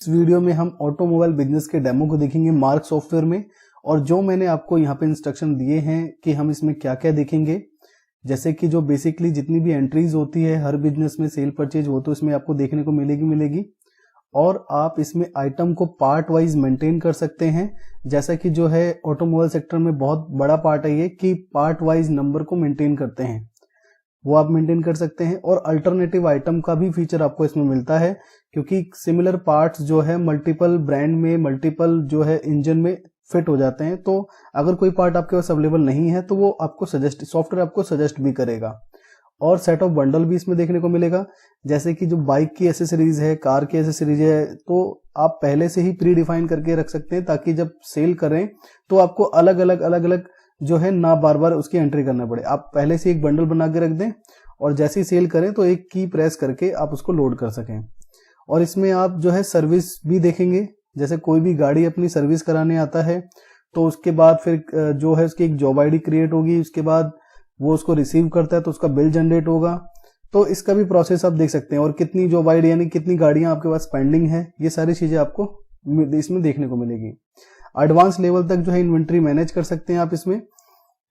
इस वीडियो में हम ऑटोमोबाइल बिजनेस के डेमो को देखेंगे मार्क सॉफ्टवेयर में, और जो मैंने आपको यहाँ पे इंस्ट्रक्शन दिए हैं कि हम इसमें क्या क्या देखेंगे, जैसे कि जो बेसिकली जितनी भी एंट्रीज होती है हर बिजनेस में सेल परचेज वो तो इसमें आपको देखने को मिलेगी और आप इसमें आइटम को पार्ट वाइज मेंटेन कर सकते हैं। जैसा कि जो है ऑटोमोबाइल सेक्टर में बहुत बड़ा पार्ट है ये कि पार्ट वाइज नंबर को मेंटेन करते हैं, वो आप मेंटेन कर सकते हैं। और अल्टरनेटिव आइटम का भी फीचर आपको इसमें मिलता है, क्योंकि सिमिलर पार्ट्स जो है मल्टीपल ब्रांड में मल्टीपल जो है इंजन में फिट हो जाते हैं, तो अगर कोई पार्ट आपके पास अवेलेबल नहीं है तो वो आपको सॉफ्टवेयर आपको सजेस्ट भी करेगा। और सेट ऑफ बंडल भी इसमें देखने को मिलेगा, जैसे कि जो बाइक की एसेसरीज है, कार की एसेसरीज है, तो आप पहले से ही प्री डिफाइन करके रख सकते हैं ताकि जब सेल करें तो आपको अलग अलग जो है ना बार बार उसकी एंट्री करना पड़े। आप पहले से एक बंडल बना के रख दें और जैसे ही सेल करें तो एक की प्रेस करके आप उसको लोड कर सकें। और इसमें आप जो है सर्विस भी देखेंगे, जैसे कोई भी गाड़ी अपनी सर्विस कराने आता है तो उसके बाद फिर जो है उसकी एक जॉब आईडी क्रिएट होगी, उसके बाद वो उसको रिसीव करता है तो उसका बिल जनरेट होगा, तो इसका भी प्रोसेस आप देख सकते हैं। और कितनी जॉब आईडी यानी कितनी गाड़ियां आपके पास पेंडिंग है, ये सारी चीजें आपको इसमें देखने को मिलेगी। एडवांस लेवल तक जो है इन्वेंट्री मैनेज कर सकते हैं आप इसमें,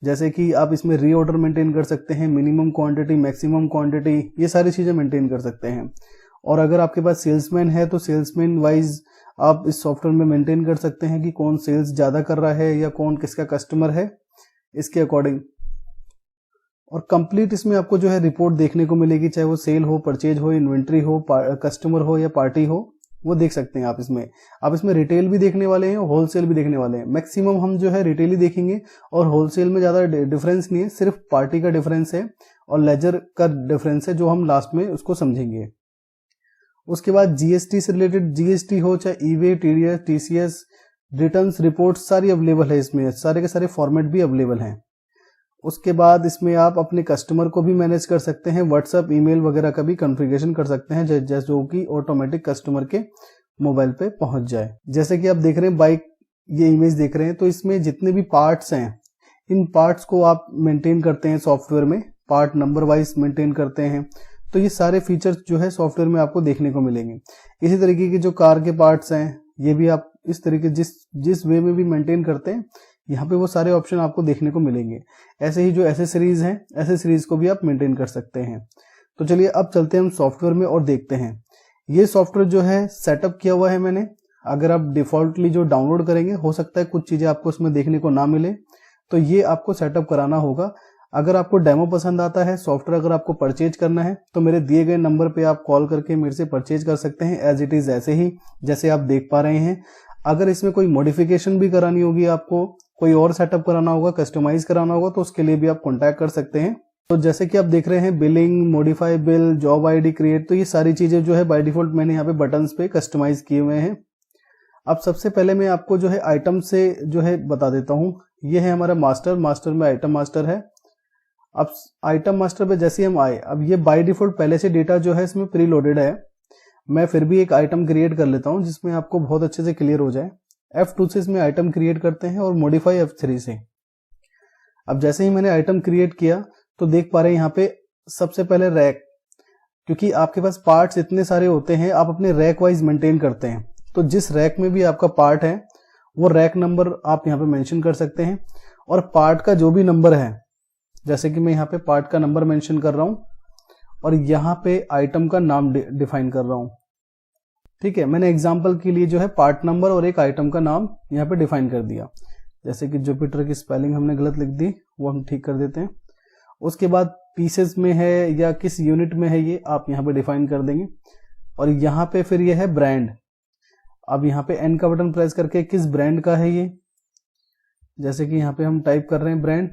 जैसे कि आप इसमें रीऑर्डर मेंटेन कर सकते हैं, मिनिमम क्वांटिटी मैक्सिमम क्वांटिटी, ये सारी चीजें मेंटेन कर सकते हैं। और अगर आपके पास सेल्समैन है तो सेल्समैन वाइज आप इस सॉफ्टवेयर में मेंटेन कर सकते हैं कि कौन सेल्स ज्यादा कर रहा है या कौन किसका कस्टमर है, इसके अकॉर्डिंग। और कंप्लीट इसमें आपको जो है रिपोर्ट देखने को मिलेगी, चाहे वो सेल हो, परचेज हो, इन्वेंट्री हो, कस्टमर हो या पार्टी हो, वो देख सकते हैं आप इसमें। आप इसमें रिटेल भी देखने वाले हैं, होलसेल भी देखने वाले हैं। मैक्सिमम हम जो है रिटेल ही देखेंगे और होलसेल में ज्यादा डिफरेंस नहीं है, सिर्फ पार्टी का डिफरेंस है और लेजर का डिफरेंस है, जो हम लास्ट में उसको समझेंगे। उसके बाद जीएसटी से रिलेटेड, जीएसटी हो चाहे e-way, TDS, TCS, returns report सारी अवेलेबल है इसमें, सारे के सारे फॉर्मेट भी अवेलेबल हैं। उसके बाद इसमें आप अपने कस्टमर को भी मैनेज कर सकते हैं, व्हाट्सएप, ईमेल वगैरह का भी कॉन्फ़िगरेशन कर सकते हैं, जैसे जो कि ऑटोमेटिक कस्टमर के मोबाइल पे पहुंच जाए। जैसे कि आप देख रहे हैं बाइक, ये इमेज देख रहे हैं, तो इसमें जितने भी पार्ट्स हैं इन पार्ट्स को आप मेंटेन करते हैं सॉफ्टवेयर में, पार्ट नंबर वाइज मेंटेन करते हैं, तो ये सारे फीचर्स जो है सॉफ्टवेयर में आपको देखने को मिलेंगे। इसी तरीके के जो कार के पार्ट्स हैं ये भी आप इस तरीके जिस वे में भी मेंटेन करते हैं यहाँ पे वो सारे ऑप्शन आपको देखने को मिलेंगे। ऐसे ही जो एसेसरीज हैं, एसेसरीज को भी आप मेंटेन कर सकते हैं। तो चलिए अब चलते हैं हम सॉफ्टवेयर में और देखते हैं। ये सॉफ्टवेयर जो है सेटअप किया हुआ है मैंने। अगर आप डिफॉल्टली जो डाउनलोड करेंगे, हो सकता है कुछ चीजें आपको इसमें देखने को ना मिले, तो ये आपको सेटअप कराना होगा। अगर आपको डेमो पसंद आता है, सॉफ्टवेयर अगर आपको परचेज करना है, तो मेरे दिए गए नंबर पे आप कॉल करके मेरे से परचेज कर सकते हैं, एज इट इज ऐसे ही जैसे आप देख पा रहे हैं। अगर इसमें कोई मॉडिफिकेशन भी करानी होगी, आपको कोई और सेटअप कराना होगा, कस्टमाइज कराना होगा, तो उसके लिए भी आप कॉन्टैक्ट कर सकते हैं। तो जैसे कि आप देख रहे हैं billing, modify bill, job ID create, तो ये सारी चीजें जो है बाय डिफॉल्ट मैंने यहाँ पे बटन्स पे कस्टमाइज किए हुए हैं। अब सबसे पहले मैं आपको जो है आइटम से जो है बता देता हूँ। ये है हमारा मास्टर में आइटम मास्टर है। अब आइटम मास्टर पे जैसे हम आए, अब ये बाय डिफॉल्ट पहले से डेटा जो है इसमें प्री लोडेड है। मैं फिर भी एक आइटम क्रिएट कर लेता हूं जिसमें आपको बहुत अच्छे से क्लियर हो जाए। F2 से इसमें आइटम क्रिएट करते हैं और मॉडिफाई F3 से। अब जैसे ही मैंने आइटम क्रिएट किया तो देख पा रहे हैं यहाँ पे सबसे पहले रैक, क्योंकि आपके पास पार्ट्स इतने सारे होते हैं, आप अपने रैक वाइज मेंटेन करते हैं, तो जिस रैक में भी आपका पार्ट है वो रैक नंबर आप यहाँ पे मेंशन कर सकते हैं। और पार्ट का जो भी नंबर है, जैसे कि मैं यहाँ पे पार्ट का नंबर मेंशन कर रहा हूं और यहाँ पे आइटम का नाम डिफाइन कर रहा हूं। ठीक है, मैंने एग्जांपल के लिए जो है पार्ट नंबर और एक आइटम का नाम यहाँ पे डिफाइन कर दिया। जैसे कि जुपिटर की स्पेलिंग हमने गलत लिख दी, वो हम ठीक कर देते हैं। उसके बाद पीसेस में है या किस यूनिट में है ये आप यहाँ पे डिफाइन कर देंगे। और यहाँ पे फिर ये है ब्रांड। अब यहाँ पे एन का बटन प्रेस करके किस ब्रांड का है ये, जैसे कि यहाँ पे हम टाइप कर रहे हैं ब्रांड,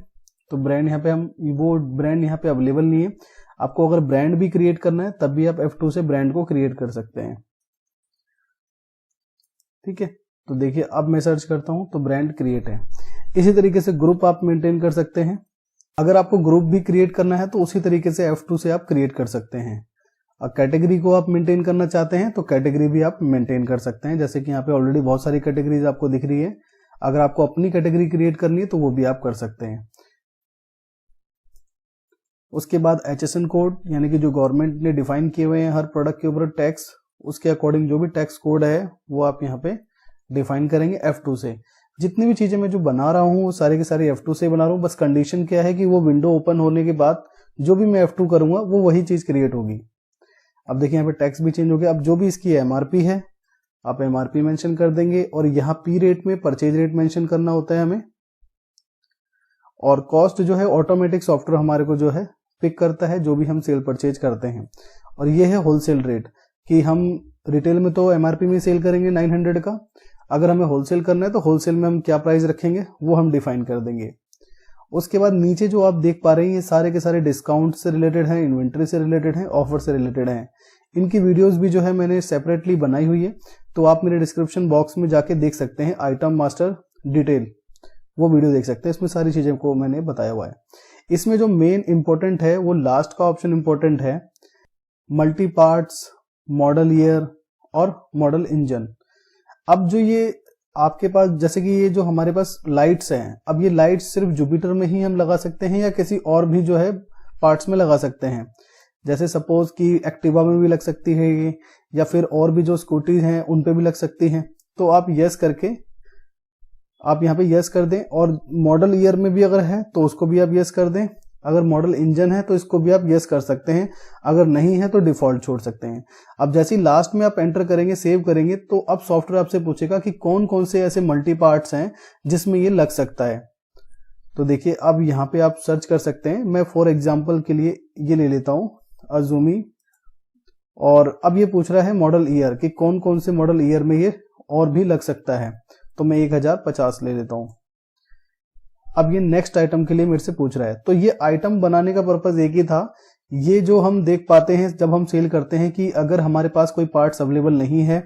तो ब्रांड यहाँ पे हम, वो ब्रांड यहाँ पे अवेलेबल नहीं है। आपको अगर ब्रांड भी क्रिएट करना है तब भी आप F2 से ब्रांड को क्रिएट कर सकते हैं। ठीक है, तो देखिए अब मैं सर्च करता हूं तो ब्रांड क्रिएट है। इसी तरीके से ग्रुप आप मेंटेन कर सकते हैं। अगर आपको ग्रुप भी क्रिएट करना है तो उसी तरीके से F2 से आप क्रिएट कर सकते हैं। और कैटेगरी को आप मेंटेन करना चाहते हैं तो कैटेगरी भी आप मेंटेन कर सकते हैं, जैसे कि यहाँ पे ऑलरेडी बहुत सारी कैटेगरीज आपको दिख रही है। अगर आपको अपनी कैटेगरी क्रिएट करनी है तो वो भी आप कर सकते हैं। उसके बाद HSN कोड, यानी कि जो गवर्नमेंट ने डिफाइन किए हुए हैं हर प्रोडक्ट के ऊपर टैक्स, उसके अकॉर्डिंग जो भी टैक्स कोड है वो आप यहाँ पे डिफाइन करेंगे F2 से। जितनी भी चीजें मैं जो बना रहा हूँ वो सारी की सारी F2 से बना रहा हूँ, बस कंडीशन क्या है कि वो विंडो ओपन होने के बाद जो भी मैं F2 करूंगा वो वही चीज क्रिएट होगी। अब देखिए यहाँ पे टैक्स भी चेंज हो गया। अब जो भी इसकी MRP है आप MRP मेंशन कर देंगे, और यहाँ P रेट में परचेज रेट मेंशन करना होता है हमें, और कॉस्ट जो है ऑटोमेटिक सॉफ्टवेयर हमारे को जो है पिक करता है जो भी हम सेल परचेज करते हैं। और ये है होलसेल रेट कि हम रिटेल में तो MRP में सेल करेंगे 900 का, अगर हमें होलसेल करना है तो होलसेल में हम क्या प्राइस रखेंगे वो हम डिफाइन कर देंगे। उसके बाद नीचे जो आप देख पा रहे हैं ये सारे के सारे डिस्काउंट से रिलेटेड हैं, इन्वेंट्री से रिलेटेड हैं, ऑफर से रिलेटेड हैं। इनकी वीडियोस भी जो है मैंने सेपरेटली बनाई हुई है, तो आप मेरे डिस्क्रिप्शन बॉक्स में जाके देख सकते हैं, आइटम मास्टर डिटेल, वो वीडियो देख सकते हैं। इसमें सारी चीजें को मैंने बताया हुआ है। इसमें जो मेन इंपॉर्टेंट है वो लास्ट का ऑप्शन इंपॉर्टेंट है, मल्टी पार्ट्स, मॉडल ईयर और मॉडल इंजन। अब जो ये आपके पास, जैसे कि ये जो हमारे पास लाइट्स हैं, अब ये लाइट्स सिर्फ जुपिटर में ही हम लगा सकते हैं या किसी और भी जो है पार्ट्स में लगा सकते हैं। जैसे सपोज कि एक्टिवा में भी लग सकती है ये, या फिर और भी जो स्कूटी हैं उन पे भी लग सकती हैं। तो आप यस करके आप यहाँ पे यस कर दें, और मॉडल ईयर में भी अगर है तो उसको भी आप यस कर दें। अगर मॉडल इंजन है तो इसको भी आप यस कर सकते हैं, अगर नहीं है तो डिफॉल्ट छोड़ सकते हैं। अब जैसे ही लास्ट में आप एंटर करेंगे, सेव करेंगे, तो अब सॉफ्टवेयर आपसे पूछेगा कि कौन कौन से ऐसे मल्टी पार्ट्स हैं जिसमें ये लग सकता है। तो देखिए अब यहाँ पे आप सर्च कर सकते हैं। मैं फॉर एग्जाम्पल के लिए ये ले लेता हूँ अजूमी, और अब ये पूछ रहा है मॉडल ईयर कि कौन कौन से मॉडल ईयर में ये और भी लग सकता है। तो मैं 1050 ले लेता हूं। अब ये नेक्स्ट आइटम के लिए मेरे से पूछ रहा है। तो ये आइटम बनाने का पर्पस एक ही था, ये जो हम देख पाते हैं जब हम सेल करते हैं कि अगर हमारे पास कोई पार्ट्स अवेलेबल नहीं है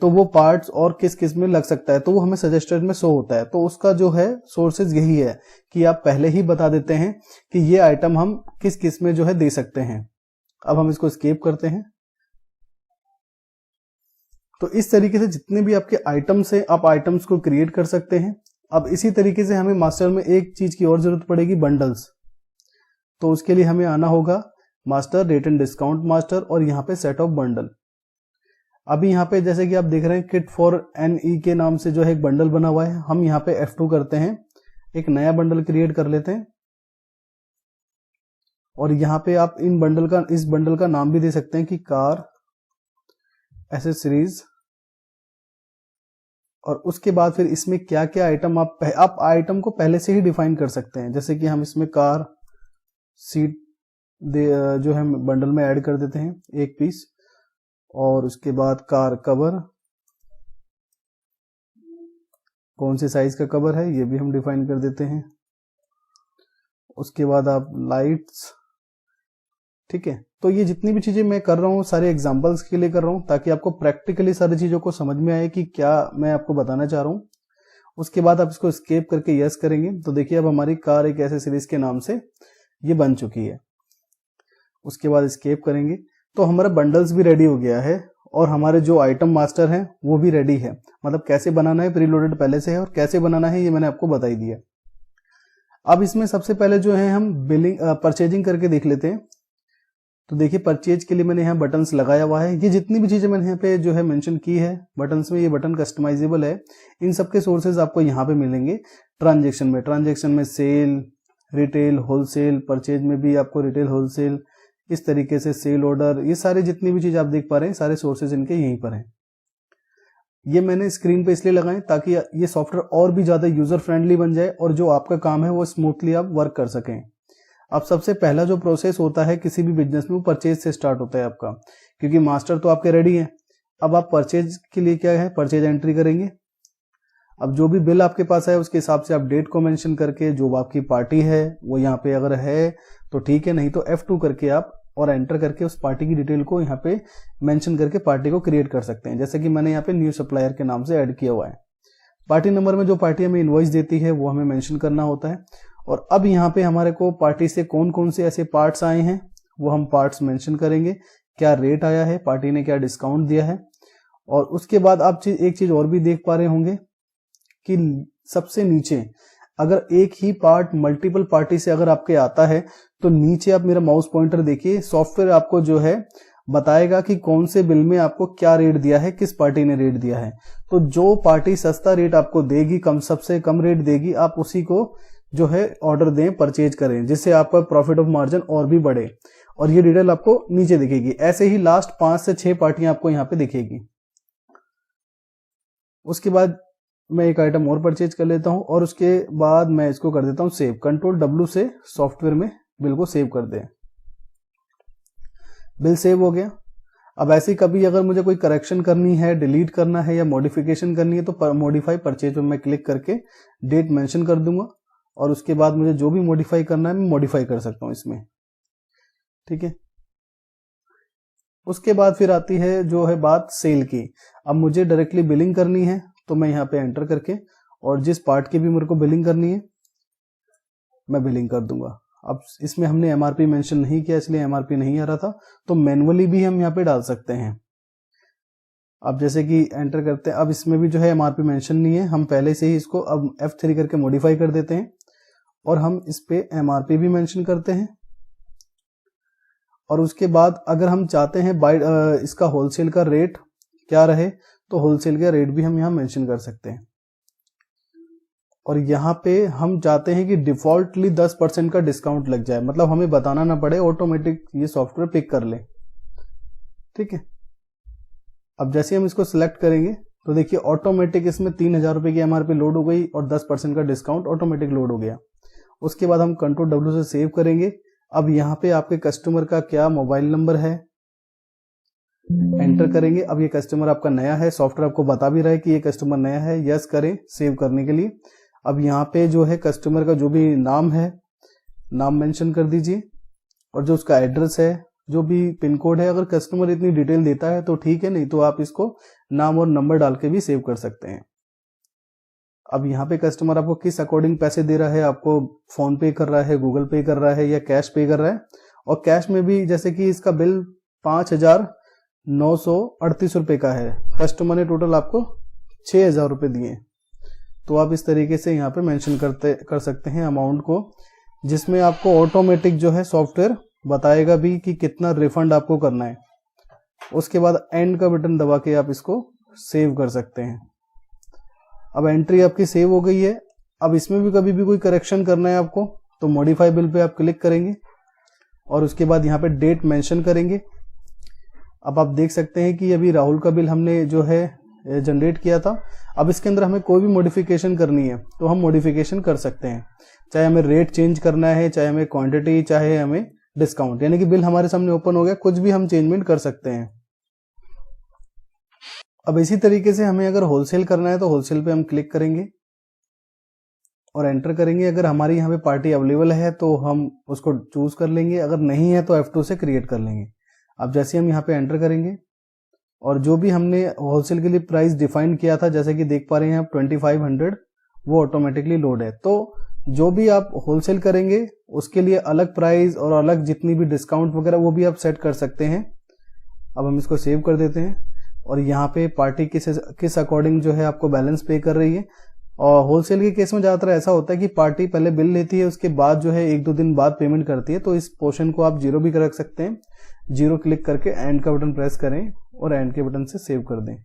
तो वो पार्ट्स और किस किस में लग सकता है, तो वो हमें सजेस्टेड में शो होता है। तो उसका जो है सोर्सेज यही है कि आप पहले ही बता देते हैं कि ये आइटम हम किस किस में जो है दे सकते हैं। अब हम इसको एस्केप करते हैं। तो इस तरीके से जितने भी आपके आइटम्स हैं आप आइटम्स को क्रिएट कर सकते हैं। अब इसी तरीके से हमें मास्टर में एक चीज की और जरूरत पड़ेगी, बंडल्स। तो उसके लिए हमें आना होगा master, rate and discount master, और यहाँ पे सेट ऑफ बंडल। अभी यहाँ पे जैसे कि आप देख रहे हैं किट फॉर NE के नाम से जो है एक बंडल बना हुआ है। हम यहाँ पे F2 करते हैं, एक नया बंडल क्रिएट कर लेते हैं, और यहाँ पे आप इस बंडल का नाम भी दे सकते हैं कि कार एसेसरीज। और उसके बाद फिर इसमें क्या क्या आइटम आप आइटम को पहले से ही डिफाइन कर सकते हैं। जैसे कि हम इसमें कार सीट जो है बंडल में ऐड कर देते हैं 1 पीस, और उसके बाद कार कवर, कौन से साइज का कवर है ये भी हम डिफाइन कर देते हैं। उसके बाद आप लाइट्स, ठीक है। तो ये जितनी भी चीजें मैं कर रहा हूँ सारे एग्जांपल्स के लिए कर रहा हूँ, ताकि आपको प्रैक्टिकली सारी चीजों को समझ में आए कि क्या मैं आपको बताना चाह रहा हूँ। उसके बाद आप इसको एस्केप करके यस करेंगे, तो देखिए अब हमारी कार एक एसेसरीज के नाम से ये बन चुकी है। उसके बाद एस्केप करेंगे तो हमारा बंडल्स भी रेडी हो गया है, और हमारे जो आइटम मास्टर है वो भी रेडी है। मतलब कैसे बनाना है प्रीलोडेड पहले से है, और कैसे बनाना है ये मैंने आपको बता ही दिया। अब इसमें सबसे पहले जो है हम बिलिंग परचेजिंग करके देख लेते हैं। तो देखिए परचेज के लिए मैंने यहाँ बटन्स लगाया हुआ है। ये जितनी भी चीजें मैंने यहाँ पे जो है मेंशन की है बटन्स में, ये बटन कस्टमाइजेबल है। इन सबके सोर्सेज आपको यहाँ पे मिलेंगे ट्रांजेक्शन में सेल, रिटेल, होलसेल, परचेज में भी आपको रिटेल, होलसेल, इस तरीके से सेल ऑर्डर, ये सारे जितनी भी चीज आप देख पा रहे हैं सारे सोर्सेज इनके यहीं पर हैं। ये मैंने स्क्रीन पे इसलिए लगाए ताकि ये सॉफ्टवेयर और भी ज्यादा यूजर फ्रेंडली बन जाए, और जो आपका काम है वो स्मूथली आप वर्क कर सकें। अब सबसे पहला जो प्रोसेस होता है किसी भी बिजनेस में वो परचेज से स्टार्ट होता है आपका, क्योंकि मास्टर तो आपके रेडी है। अब आप परचेज के लिए क्या है, परचेज एंट्री करेंगे। अब जो भी बिल आपके पास है उसके हिसाब से आप डेट को मेंशन करके, जो आपकी पार्टी है वो यहाँ पे अगर है तो ठीक है, नहीं तो F2 करके आप और एंटर करके उस पार्टी की डिटेल को यहाँ पे मेंशन करके पार्टी को क्रिएट कर सकते हैं। जैसे कि मैंने यहाँ पे न्यू सप्लायर के नाम से ऐड किया हुआ है। पार्टी नंबर में जो पार्टी हमें इनवॉइस देती है वो हमें मेंशन करना होता है। और अब यहाँ पे हमारे को पार्टी से कौन कौन से ऐसे पार्ट्स आए हैं वो हम पार्ट्स मेंशन करेंगे, क्या रेट आया है, पार्टी ने क्या डिस्काउंट दिया है। और उसके बाद आप एक चीज और भी देख पा रहे होंगे कि सबसे नीचे अगर एक ही पार्ट मल्टीपल पार्टी से अगर आपके आता है तो नीचे आप मेरा माउस पॉइंटर देखिए, सॉफ्टवेयर आपको जो है बताएगा कि कौन से बिल में आपको क्या रेट दिया है, किस पार्टी ने रेट दिया है। तो जो पार्टी सस्ता रेट आपको देगी, सबसे कम रेट देगी, आप उसी को जो है ऑर्डर दें, परचेज करें, जिससे आपका प्रॉफिट ऑफ मार्जिन और भी बढ़े। और ये डिटेल आपको नीचे दिखेगी। ऐसे ही लास्ट 5 से 6 पार्टियां आपको यहाँ पे दिखेगी। उसके बाद मैं एक आइटम और परचेज कर लेता हूं और उसके बाद मैं इसको कर देता हूं सेव। कंट्रोल W से सॉफ्टवेयर में बिल को सेव कर दें। बिल सेव हो गया। अब ऐसे कभी अगर मुझे कोई करेक्शन करनी है, डिलीट करना है या मॉडिफिकेशन करनी है तो मॉडिफाई परचेज में मैं क्लिक करके डेट मेंशन कर दूंगा और उसके बाद मुझे जो भी मॉडिफाई करना है मैं मॉडिफाई कर सकता हूं इसमें। ठीक है। उसके बाद फिर आती है जो है बात सेल की। अब मुझे डायरेक्टली बिलिंग करनी है तो मैं यहाँ पे एंटर करके और जिस पार्ट की भी मेरे को बिलिंग करनी है मैं बिलिंग कर दूंगा। अब इसमें हमने एमआरपी मेंशन नहीं किया इसलिए एमआरपी नहीं आ रहा था, तो मैनुअली भी हम यहाँ पे डाल सकते हैं। अब जैसे कि एंटर करते हैं, अब इसमें भी जो है एमआरपी मेंशन नहीं है, हम पहले से ही इसको अब F3 करके मॉडिफाई कर देते हैं और हम इस पे एमआरपी भी मेंशन करते हैं। और उसके बाद अगर हम चाहते हैं इसका होलसेल का रेट क्या रहे तो होलसेल का रेट भी हम यहाँ मेंशन कर सकते हैं। और यहाँ पे हम चाहते हैं कि डिफॉल्टली 10% का डिस्काउंट लग जाए, मतलब हमें बताना ना पड़े, ऑटोमेटिक ये सॉफ्टवेयर पिक कर ले। ठीक है। अब जैसे हम इसको सिलेक्ट करेंगे तो देखिए ऑटोमेटिक इसमें 3000 रुपए की एमआरपी लोड हो गई और 10% का डिस्काउंट ऑटोमेटिक लोड हो गया। उसके बाद हम कंट्रोल W से सेव करेंगे। अब यहाँ पे आपके कस्टमर का क्या मोबाइल नंबर है एंटर करेंगे। अब ये कस्टमर आपका नया है, सॉफ्टवेयर आपको बता भी रहा है कि ये कस्टमर नया है, यस करें सेव करने के लिए। अब यहाँ पे जो है कस्टमर का जो भी नाम है नाम मेंशन कर दीजिए और जो उसका एड्रेस है, जो भी पिन कोड है। अगर कस्टमर इतनी डिटेल देता है तो ठीक है, नहीं तो आप इसको नाम और नंबर डाल के भी सेव कर सकते हैं। अब यहाँ पे कस्टमर आपको किस अकॉर्डिंग पैसे दे रहा है, आपको फोन पे कर रहा है, गूगल पे कर रहा है या कैश पे कर रहा है। और कैश में भी जैसे कि इसका बिल 5938 रुपए का है, कस्टमर ने टोटल आपको 6000 रुपए दिए, तो आप इस तरीके से यहाँ पे मेंशन कर सकते हैं अमाउंट को, जिसमें आपको ऑटोमेटिक जो है सॉफ्टवेयर बताएगा भी कि कितना रिफंड आपको करना है। उसके बाद एंड का बटन दबा के आप इसको सेव कर सकते हैं। अब एंट्री आपकी सेव हो गई है। अब इसमें भी कभी भी कोई करेक्शन करना है आपको तो मॉडिफाई बिल पे आप क्लिक करेंगे और उसके बाद यहाँ पे डेट मेंशन करेंगे। अब आप देख सकते हैं कि अभी राहुल का बिल हमने जो है जनरेट किया था। अब इसके अंदर हमें कोई भी मॉडिफिकेशन करनी है तो हम मॉडिफिकेशन कर सकते हैं, चाहे हमें रेट चेंज करना है, चाहे हमें क्वांटिटी, चाहे हमें डिस्काउंट। यानी कि बिल हमारे सामने ओपन हो गया, कुछ भी हम चेंजमेंट कर सकते हैं। अब इसी तरीके से हमें अगर होलसेल करना है तो होलसेल पे हम क्लिक करेंगे और एंटर करेंगे। अगर हमारी यहाँ पे पार्टी अवेलेबल है तो हम उसको चूज कर लेंगे, अगर नहीं है तो F2 से क्रिएट कर लेंगे। अब जैसे हम यहाँ पे एंटर करेंगे और जो भी हमने होलसेल के लिए प्राइस डिफाइन किया था, जैसे कि देख पा रहे हैं आप 2500, वो ऑटोमेटिकली लोड है। तो जो भी आप होलसेल करेंगे उसके लिए अलग प्राइस और अलग जितनी भी डिस्काउंट वगैरह वो भी आप सेट कर सकते हैं। अब हम इसको सेव कर देते हैं और यहाँ पे पार्टी किस अकॉर्डिंग जो है आपको बैलेंस पे कर रही है। और होलसेल के केस में ज्यादातर ऐसा होता है कि पार्टी पहले बिल लेती है, उसके बाद जो है 1-2 दिन बाद पेमेंट करती है, तो इस पोर्शन को आप 0 भी रख सकते हैं। 0 क्लिक करके एंड का बटन प्रेस करें और एंड के बटन से सेव कर दें,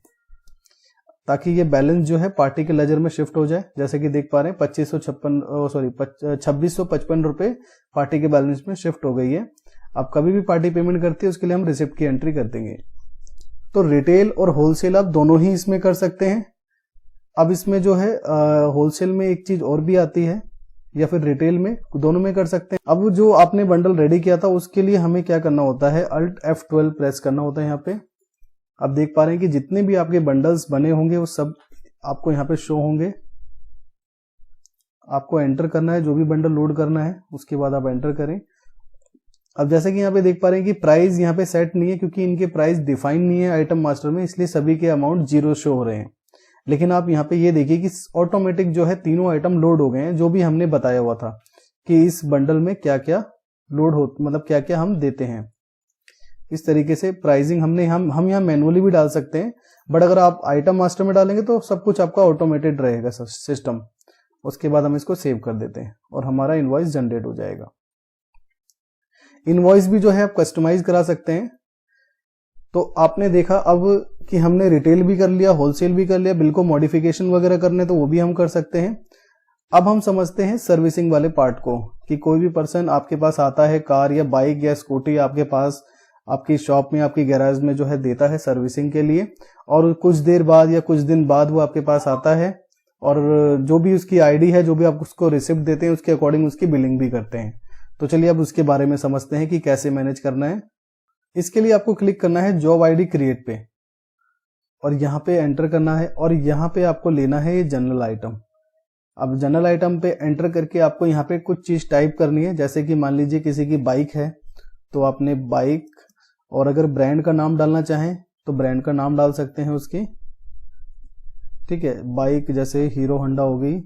ताकि ये बैलेंस जो है पार्टी के लेजर में शिफ्ट हो जाए। जैसे कि देख पा रहे हैं 2655 रुपए पार्टी के बैलेंस में शिफ्ट हो गई है। अब कभी भी पार्टी पेमेंट करती है उसके लिए हम रिसिप्ट की एंट्री कर देंगे। तो रिटेल और होलसेल आप दोनों ही इसमें कर सकते हैं। अब इसमें जो है होलसेल में एक चीज और भी आती है, या फिर रिटेल में, दोनों में कर सकते हैं। अब जो आपने बंडल रेडी किया था उसके लिए हमें क्या करना होता है, Alt F12 प्रेस करना होता है यहाँ पे। अब देख पा रहे हैं कि जितने भी आपके बंडल्स बने होंगे वो सब आपको यहाँ पे शो होंगे। आपको एंटर करना है जो भी बंडल लोड करना है, उसके बाद आप एंटर करें। अब जैसे कि यहाँ पे देख पा रहे हैं कि प्राइस यहाँ पे सेट नहीं है, क्योंकि इनके प्राइस डिफाइन नहीं है आइटम मास्टर में, इसलिए सभी के अमाउंट 0 शो हो रहे हैं। लेकिन आप यहाँ पे ये देखिए कि ऑटोमेटिक जो है तीनों आइटम लोड हो गए हैं, जो भी हमने बताया हुआ था कि इस बंडल में क्या क्या लोड हो, मतलब क्या क्या हम देते हैं। इस तरीके से प्राइसिंग हम यहाँ मैनुअली भी डाल सकते हैं, बट अगर आप आइटम मास्टर में डालेंगे तो सब कुछ आपका ऑटोमेटेड रहेगा सिस्टम। उसके बाद हम इसको सेव कर देते हैं और हमारा इनवॉइस जनरेट हो जाएगा। इनवॉइस भी जो है आप कस्टमाइज करा सकते हैं। तो आपने देखा अब कि हमने रिटेल भी कर लिया, होलसेल भी कर लिया, बिल को मॉडिफिकेशन वगैरह करने तो वो भी हम कर सकते हैं। अब हम समझते हैं सर्विसिंग वाले पार्ट को, कि कोई भी पर्सन आपके पास आता है, कार या बाइक या स्कूटी आपके पास आपकी शॉप में, आपकी गैराज में जो है देता है सर्विसिंग के लिए, और कुछ देर बाद या कुछ दिन बाद वो आपके पास आता है, और जो भी उसकी आईडी है, जो भी आप उसको रिसिप्ट देते हैं, उसके अकॉर्डिंग उसकी बिलिंग भी करते हैं। तो चलिए अब उसके बारे में समझते हैं कि कैसे मैनेज करना है। इसके लिए आपको क्लिक करना है जॉब आईडी क्रिएट पे, और यहाँ पे एंटर करना है, और यहाँ पे आपको लेना है ये जनरल आइटम। अब जनरल आइटम पे एंटर करके आपको यहाँ पे कुछ चीज टाइप करनी है, जैसे कि मान लीजिए किसी की बाइक है तो आपने बाइक, और अगर ब्रांड का नाम डालना चाहें तो ब्रांड का नाम डाल सकते हैं उसकी, ठीक है। बाइक जैसे हीरो होंडा हो गई,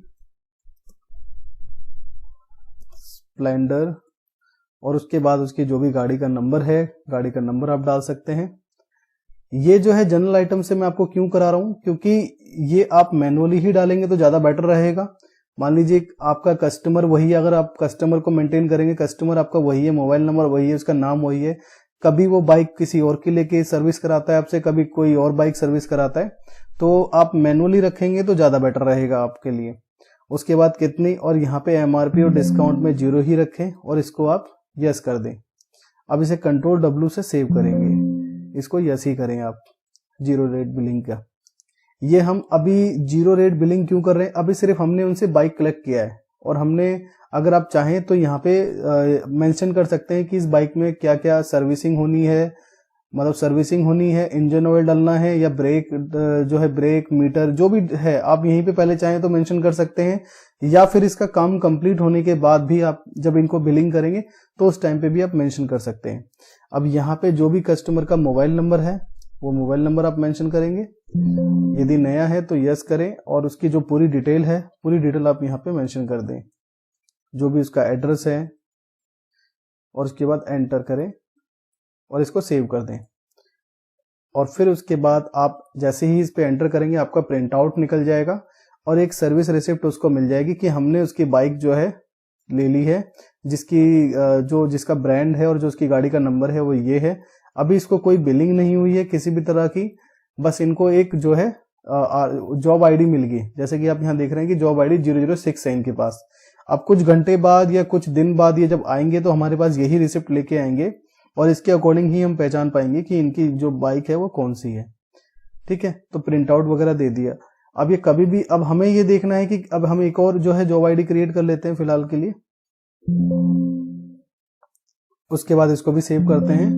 स्प्लेंडर, और उसके बाद उसकी जो भी गाड़ी का नंबर है, गाड़ी का नंबर आप डाल सकते हैं। ये जो है जनरल आइटम से मैं आपको क्यों करा रहा हूं, क्योंकि ये आप मैनुअली ही डालेंगे तो ज्यादा बेटर रहेगा। मान लीजिए आपका कस्टमर वही है, अगर आप कस्टमर को मेंटेन करेंगे, कस्टमर आपका वही है, मोबाइल नंबर वही है, उसका नाम वही है, कभी वो बाइक किसी और के लेके सर्विस कराता है आपसे, कभी कोई और बाइक सर्विस कराता है, तो आप मैनुअली रखेंगे तो ज्यादा बेटर रहेगा आपके लिए। उसके बाद कितनी, और यहाँ पे एमआरपी और डिस्काउंट में 0 ही रखें, और इसको आप यस कर दें। अब इसे कंट्रोल W से सेव करेंगे, इसको यस ही करें आप, 0 रेट बिलिंग का। ये हम अभी 0 रेट बिलिंग क्यों कर रहे हैं, अभी सिर्फ हमने उनसे बाइक कलेक्ट किया है, और हमने, अगर आप चाहें तो यहाँ पे मेंशन कर सकते हैं कि इस बाइक में क्या क्या सर्विसिंग होनी है, मतलब सर्विसिंग होनी है, इंजन ऑयल डालना है, या ब्रेक जो है, ब्रेक मीटर जो भी है, आप यहीं पे पहले चाहें तो मेंशन कर सकते हैं, या फिर इसका काम कंप्लीट होने के बाद भी आप जब इनको बिलिंग करेंगे तो उस टाइम पे भी आप मेंशन कर सकते हैं। अब यहाँ पे जो भी कस्टमर का मोबाइल नंबर है वो मोबाइल नंबर आप मेंशन करेंगे, यदि नया है तो यस करें, और उसकी जो पूरी डिटेल है, पूरी डिटेल आप यहाँ पे मेंशन कर दें, जो भी उसका एड्रेस है, और उसके बाद एंटर करें और इसको सेव कर दें। और फिर उसके बाद आप जैसे ही इस पे एंटर करेंगे आपका प्रिंट आउट निकल जाएगा, और एक सर्विस रिसिप्ट उसको मिल जाएगी कि हमने उसकी बाइक जो है ले ली है, जिसका ब्रांड है और जो उसकी गाड़ी का नंबर है वो ये है। अभी इसको कोई बिलिंग नहीं हुई है किसी भी तरह की, बस इनको एक जो है जॉब आईडी मिल गई, जैसे कि आप यहाँ देख रहे हैं कि जॉब आईडी 006 है इनके पास। अब कुछ घंटे बाद या कुछ दिन बाद ये जब आएंगे तो हमारे पास यही रिसिप्ट लेके आएंगे, और इसके अकॉर्डिंग ही हम पहचान पाएंगे कि इनकी जो बाइक है वो कौन सी है, ठीक है। तो प्रिंट आउट वगैरह दे दिया। अब ये कभी भी, अब हमें ये देखना है कि अब हम एक और जो है जॉब आईडी क्रिएट कर लेते हैं फिलहाल के लिए, उसके बाद इसको भी सेव करते हैं,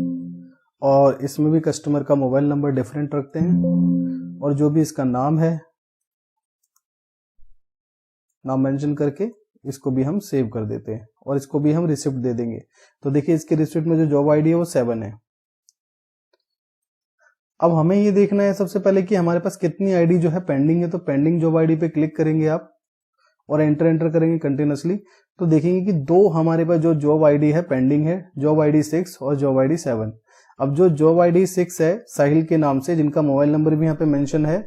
और इसमें भी कस्टमर का मोबाइल नंबर डिफरेंट रखते हैं, और जो भी इसका नाम है नाम मेंशन करके इसको भी हम सेव कर देते हैं, और इसको भी हम रिसिप्ट दे देंगे। तो देखिए इसके रिसिप्ट में जो जॉब आईडी है वो 7 है। अब हमें ये देखना है सबसे पहले कि हमारे पास कितनी आईडी जो है पेंडिंग है, तो पेंडिंग जॉब आईडी पे क्लिक करेंगे आप, और एंटर करेंगे कंटिन्यूसली, तो देखेंगे कि 2 हमारे पास जो जॉब आईडी है पेंडिंग है, जॉब आईडी 6 और जॉब आईडी 7। अब जो जॉब आईडी 6 है साहिल के नाम से, जिनका मोबाइल नंबर भी यहाँ पे मेंशन है,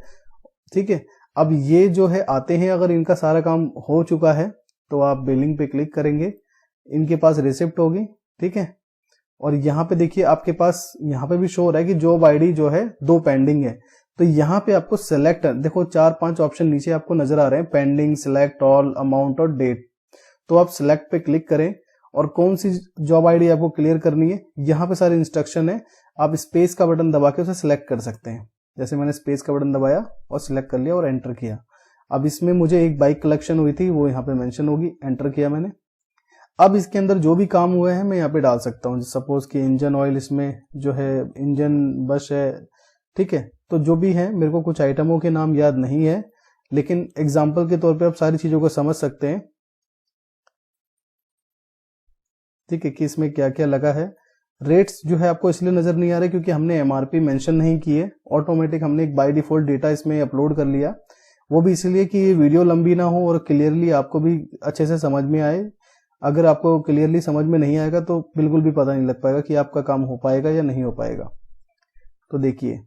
ठीक है। अब ये जो है आते हैं, अगर इनका सारा काम हो चुका है तो आप बिलिंग पे क्लिक करेंगे, इनके पास रिसिप्ट होगी, ठीक है। और यहाँ पे देखिए आपके पास यहाँ पे भी शो हो रहा है कि जॉब आईडी जो है 2 पेंडिंग है, तो यहाँ पे आपको सिलेक्ट, देखो 4-5 ऑप्शन नीचे आपको नजर आ रहे हैं, पेंडिंग, सिलेक्ट ऑल, अमाउंट और डेट। तो आप सिलेक्ट पे क्लिक करें, और कौन सी जॉब आईडी आपको क्लियर करनी है, यहाँ पे सारे इंस्ट्रक्शन है, आप स्पेस का बटन दबा के उसे सिलेक्ट कर सकते हैं। जैसे मैंने स्पेस का बटन दबाया और सिलेक्ट कर लिया और एंटर किया। अब इसमें मुझे एक बाइक कलेक्शन हुई थी, वो यहाँ पे मेंशन होगी, एंटर किया मैंने। अब इसके अंदर जो भी काम हुए हैं मैं यहाँ पे डाल सकता हूँ, सपोज कि इंजन ऑयल इसमें जो है, इंजन बश है, ठीक है। तो जो भी है, मेरे को कुछ आइटमों के नाम याद नहीं है, लेकिन एग्जाम्पल के तौर पे आप सारी चीजों को समझ सकते हैं, ठीक है, कि इसमें क्या क्या लगा है। रेट्स जो है आपको इसलिए नजर नहीं आ रहे क्योंकि हमने एमआरपी मेंशन नहीं की है, ऑटोमेटिक हमने एक बाय डिफॉल्ट डेटा इसमें अपलोड कर लिया, वो भी इसलिए कि ये वीडियो लंबी ना हो और क्लियरली आपको भी अच्छे से समझ में आए। अगर आपको क्लियरली समझ में नहीं आएगा तो बिल्कुल भी पता नहीं लग पाएगा कि आपका काम हो पाएगा या नहीं हो पाएगा। तो देखिए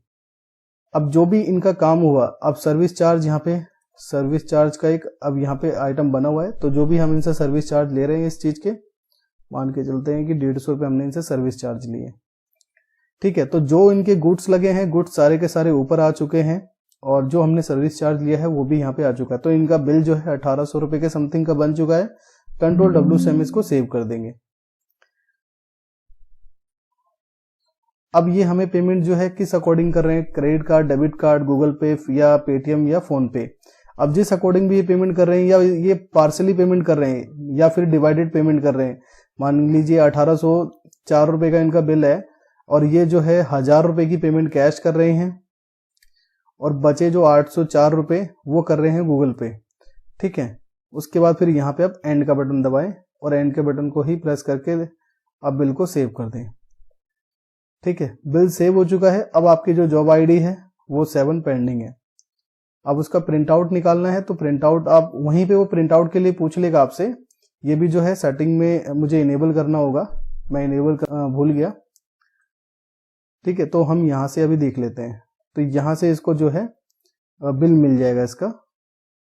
अब जो भी इनका काम हुआ, अब सर्विस चार्ज, यहाँ पे सर्विस चार्ज का एक अब यहाँ पे आइटम बना हुआ है, तो जो भी हम इनसे सर्विस चार्ज ले रहे हैं इस चीज के, मान के चलते हैं कि 150 रुपये हमने इनसे सर्विस चार्ज लिए, ठीक है, तो जो इनके गुड्स लगे हैं, गुड्स सारे के सारे ऊपर आ चुके हैं और जो हमने सर्विस चार्ज लिया है वो भी यहाँ पे आ चुका है। तो इनका बिल जो है 1800 रुपए के समथिंग का बन चुका है। कंट्रोल W से हम इसको सेव कर देंगे। अब ये हमें पेमेंट जो है किस अकॉर्डिंग कर रहे हैं, credit card, debit card, Google पे या पेटीएम या फोन पे। अब जिस अकॉर्डिंग भी ये पेमेंट कर रहे हैं, या ये पार्सली पेमेंट कर रहे हैं या फिर डिवाइडेड पेमेंट कर रहे हैं, मान लीजिए 1804 रुपए का इनका बिल है और ये जो है 1000 रुपए की पेमेंट कैश कर रहे हैं और बचे जो 804 रुपए वो कर रहे हैं गूगल पे। ठीक है, उसके बाद फिर यहाँ पे आप एंड का बटन दबाएं और एंड के बटन को ही प्रेस करके आप बिल को सेव कर दें। ठीक है, बिल सेव हो चुका है। अब आपकी जो जॉब आईडी है वो 7 पेंडिंग है। अब उसका प्रिंट आउट निकालना है, तो प्रिंट आउट आप वहीं पे वो प्रिंट आउट के लिए पूछ लेगा आपसे। ये भी जो है सेटिंग में मुझे इनेबल करना होगा, मैं इनेबल भूल गया। ठीक है, तो हम यहाँ से अभी देख लेते हैं। तो यहाँ से इसको जो है बिल मिल जाएगा इसका,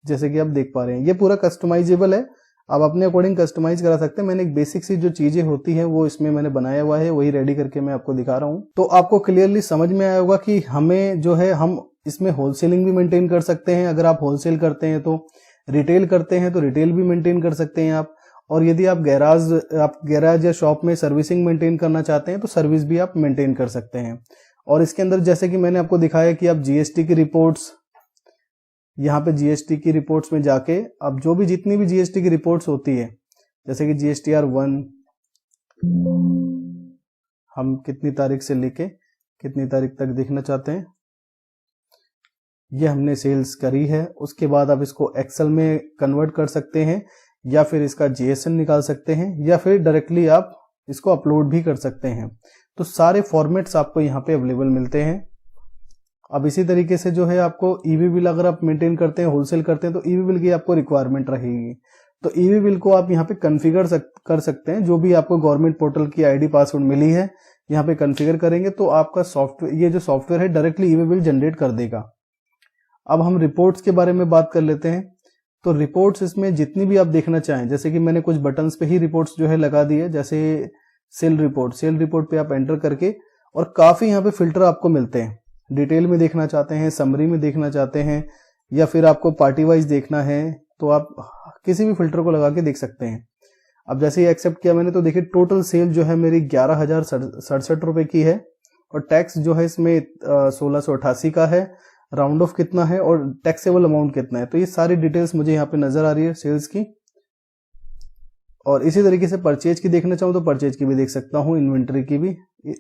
जैसे कि आप देख पा रहे हैं। ये पूरा कस्टमाइजेबल है, आप अपने अकॉर्डिंग कस्टमाइज करा सकते हैं। मैंने एक बेसिक सी जो चीजें होती हैं वो इसमें मैंने बनाया हुआ है, वही रेडी करके मैं आपको दिखा रहा हूँ। तो आपको क्लियरली समझ में आया होगा कि हमें जो है हम इसमें होलसेलिंग भी मेंटेन कर सकते हैं। अगर आप होलसेल करते हैं तो, रिटेल करते हैं तो रिटेल भी मेंटेन कर सकते हैं आप। और यदि आप गैराज या शॉप में सर्विसिंग मेंटेन करना चाहते हैं तो सर्विस भी आप मेंटेन कर सकते हैं। और इसके अंदर जैसे कि मैंने आपको दिखाया कि आप जीएसटी की रिपोर्ट्स, यहाँ पे जीएसटी की रिपोर्ट्स में जाके अब जो भी जितनी भी जीएसटी की रिपोर्ट्स होती है, जैसे कि GSTR 1 हम कितनी तारीख से लेके कितनी तारीख तक देखना चाहते हैं, ये हमने सेल्स करी है। उसके बाद आप इसको एक्सेल में कन्वर्ट कर सकते हैं या फिर इसका JSON निकाल सकते हैं या फिर डायरेक्टली आप इसको अपलोड भी कर सकते हैं। तो सारे फॉर्मेट्स आपको यहाँ पे अवेलेबल मिलते हैं। अब इसी तरीके से जो है आपको ईवी बिल अगर आप मेंटेन करते हैं, होलसेल करते हैं, तो ईवी बिल की आपको रिक्वायरमेंट रहेगी। तो ईवी बिल को आप यहाँ पे कॉन्फ़िगर कर सकते हैं। जो भी आपको गवर्नमेंट पोर्टल की आईडी पासवर्ड मिली है, यहाँ पे कॉन्फ़िगर करेंगे तो आपका सॉफ्टवेयर, ये जो सॉफ्टवेयर है डायरेक्टली ईवी बिल जनरेट कर देगा। अब हम रिपोर्ट्स के बारे में बात कर लेते हैं। तो रिपोर्ट्स इसमें जितनी भी आप देखना चाहें, जैसे कि मैंने कुछ बटन्स पे ही रिपोर्ट्स जो है लगा दी है, जैसे सेल रिपोर्ट पे आप एंटर करके, और काफी यहाँ पे फिल्टर आपको मिलते हैं। डिटेल में देखना चाहते हैं, समरी में देखना चाहते हैं, या फिर आपको पार्टी वाइज देखना है, तो आप किसी भी फिल्टर को लगा के देख सकते हैं। अब जैसे ही एक्सेप्ट किया मैंने, तो देखिए टोटल सेल जो है मेरी 11,067 रुपए की है और टैक्स जो है इसमें 1688 का है। राउंड ऑफ कितना है और टैक्सेबल अमाउंट कितना है, तो ये सारी डिटेल्स मुझे यहाँ पे नजर आ रही है सेल्स की। और इसी तरीके से परचेज की देखना चाहूँ तो परचेज की भी देख सकता हूँ, इन्वेंट्री की भी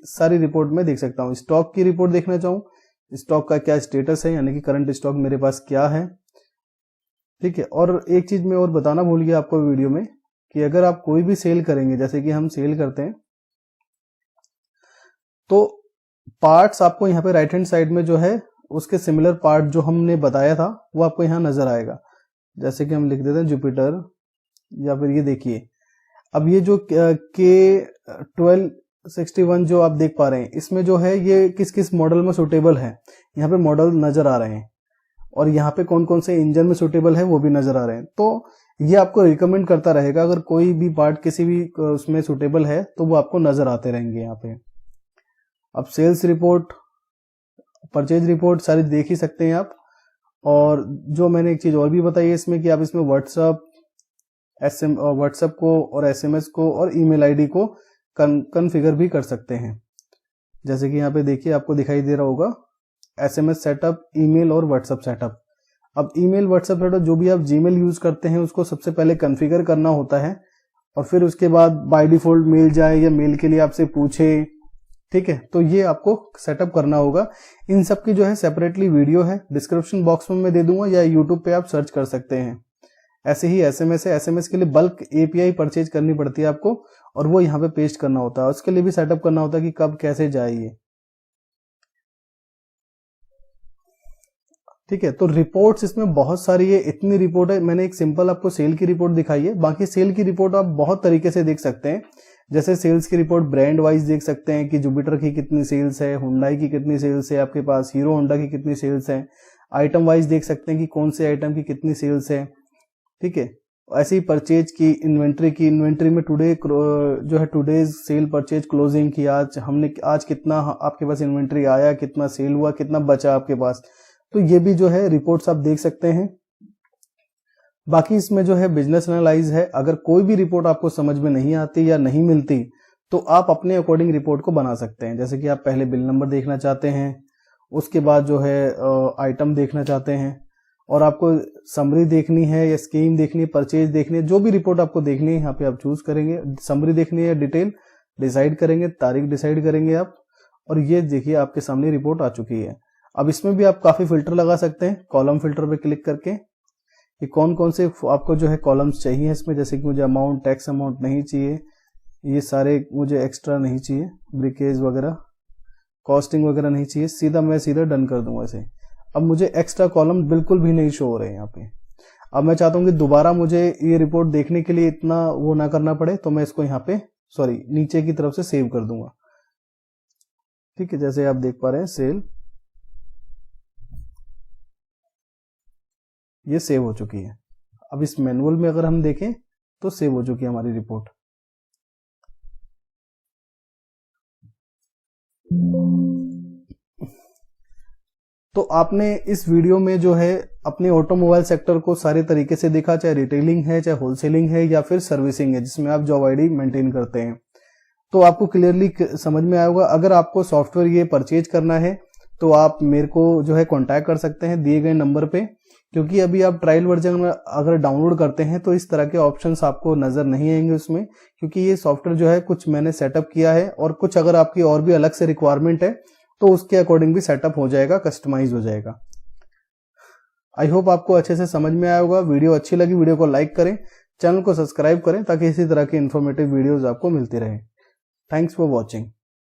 सारी रिपोर्ट में देख सकता हूँ। स्टॉक की रिपोर्ट देखना चाहूँ, स्टॉक का क्या स्टेटस है, यानी कि करंट स्टॉक मेरे पास क्या है। ठीक है, और एक चीज मैं और बताना भूल गया आपको वीडियो में, कि अगर आप कोई भी सेल करेंगे, जैसे कि हम सेल करते हैं, तो पार्ट्स आपको यहाँ पे राइट हैंड साइड में जो है उसके सिमिलर पार्ट जो हमने बताया था वो आपको यहाँ नजर आएगा। जैसे कि हम लिख देते हैं जुपिटर, या फिर ये देखिए, अब ये जो K1261 जो आप देख पा रहे हैं, इसमें जो है ये किस किस मॉडल में सुटेबल है, यहाँ पे मॉडल नजर आ रहे हैं, और यहाँ पे कौन कौन से इंजन में सुटेबल है वो भी नजर आ रहे हैं। तो ये आपको रिकमेंड करता रहेगा, अगर कोई भी पार्ट किसी भी उसमें सुटेबल है तो वो आपको नजर आते रहेंगे यहाँ पे। अब सेल्स रिपोर्ट, परचेज रिपोर्ट सारी देख ही सकते हैं आप। और जो मैंने एक चीज और भी बताई है इसमें, कि आप इसमें व्हाट्सएप को और SMS को और ईमेल आईडी को कॉन्फ़िगर भी कर सकते हैं। जैसे कि यहाँ पे देखिए आपको दिखाई दे रहा होगा SMS सेटअप, ईमेल और व्हाट्सएप सेटअप। अब ईमेल व्हाट्सएप सेटअप, जो भी आप जीमेल यूज करते हैं उसको सबसे पहले कॉन्फ़िगर करना होता है, और फिर उसके बाद बाय डिफॉल्ट मेल जाए या मेल के लिए आपसे पूछे। ठीक है, तो ये आपको सेटअप करना होगा। इन सब की जो है सेपरेटली वीडियो है, डिस्क्रिप्शन बॉक्स में मैं दे दूंगा, या यूट्यूब पे आप सर्च कर सकते हैं। ऐसे ही SMS है, SMS के लिए बल्क API परचेज करनी पड़ती है आपको, और वो यहाँ पे पेस्ट करना होता है। उसके लिए भी सेटअप करना होता है कि कब कैसे जाए ये। ठीक है, तो रिपोर्ट्स इसमें बहुत सारी है, इतनी रिपोर्ट है। मैंने एक सिंपल आपको सेल की रिपोर्ट दिखाई है, बाकी सेल की रिपोर्ट आप बहुत तरीके से देख सकते हैं। जैसे सेल्स की रिपोर्ट ब्रांड वाइज देख सकते हैं कि जुपिटर की कितनी सेल्स है, हुंडई की कितनी सेल्स है आपके पास, हीरो होंडा की कितनी सेल्स है। आइटम वाइज देख सकते हैं कि कौन से आइटम की कितनी सेल्स है। ठीक है, ऐसे ही परचेज की इन्वेंट्री में टुडे जो है टुडेज सेल परचेज क्लोजिंग की, आज कितना आपके पास इन्वेंट्री आया, कितना सेल हुआ, कितना बचा आपके पास, तो ये भी जो है रिपोर्ट्स आप देख सकते हैं। बाकी इसमें जो है बिजनेस एनालाइज है। अगर कोई भी रिपोर्ट आपको समझ में नहीं आती या नहीं मिलती तो आप अपने अकॉर्डिंग रिपोर्ट को बना सकते हैं। जैसे कि आप पहले बिल नंबर देखना चाहते हैं, उसके बाद जो है आइटम देखना चाहते हैं, और आपको समरी देखनी है या स्कीम देखनी है, परचेज देखनी है, जो भी रिपोर्ट आपको देखनी है यहाँ पे आप चूज करेंगे। समरी देखनी है, डिटेल डिसाइड करेंगे, तारीख डिसाइड करेंगे आप, और ये देखिए आपके सामने रिपोर्ट आ चुकी है। अब इसमें भी आप काफी फिल्टर लगा सकते हैं, कॉलम फिल्टर पे क्लिक करके कि कौन कौन से आपको जो है कॉलम्स चाहिए इसमें। जैसे कि मुझे अमाउंट, टैक्स अमाउंट नहीं चाहिए, ये सारे मुझे एक्स्ट्रा नहीं चाहिए, ब्रिकेज वगैरह, कॉस्टिंग वगैरह नहीं चाहिए, मैं सीधा डन कर दूंगा इसे। अब मुझे एक्स्ट्रा कॉलम बिल्कुल भी नहीं शो हो रहे हैं यहाँ पे। अब मैं चाहता हूँ कि दोबारा मुझे ये रिपोर्ट देखने के लिए इतना वो ना करना पड़े, तो मैं इसको यहाँ पे नीचे की तरफ से सेव कर दूंगा। ठीक है, जैसे आप देख पा रहे हैं सेल ये सेव हो चुकी है। अब इस मैनुअल में अगर हम देखें तो सेव हो चुकी है हमारी रिपोर्ट। तो आपने इस वीडियो में जो है अपने ऑटोमोबाइल सेक्टर को सारे तरीके से देखा, चाहे रिटेलिंग है, चाहे होलसेलिंग है, या फिर सर्विसिंग है जिसमें आप जॉब आईडी मेंटेन करते हैं। तो आपको क्लियरली समझ में आया होगा। अगर आपको सॉफ्टवेयर ये परचेज करना है तो आप मेरे को जो है कांटेक्ट कर सकते हैं दिए गए नंबर पे, क्योंकि अभी आप ट्रायल वर्जन में अगर डाउनलोड करते हैं तो इस तरह के ऑप्शंस आपको नजर नहीं आएंगे उसमें, क्योंकि ये सॉफ्टवेयर जो है कुछ मैंने सेटअप किया है, और कुछ अगर आपकी और भी अलग से रिक्वायरमेंट है तो उसके अकॉर्डिंग भी सेटअप हो जाएगा, कस्टमाइज हो जाएगा। आई होप आपको अच्छे से समझ में आया होगा। वीडियो अच्छी लगी वीडियो को लाइक करें, चैनल को सब्सक्राइब करें ताकि इसी तरह की इंफॉर्मेटिव वीडियोस आपको मिलती रहे। Thanks for watching.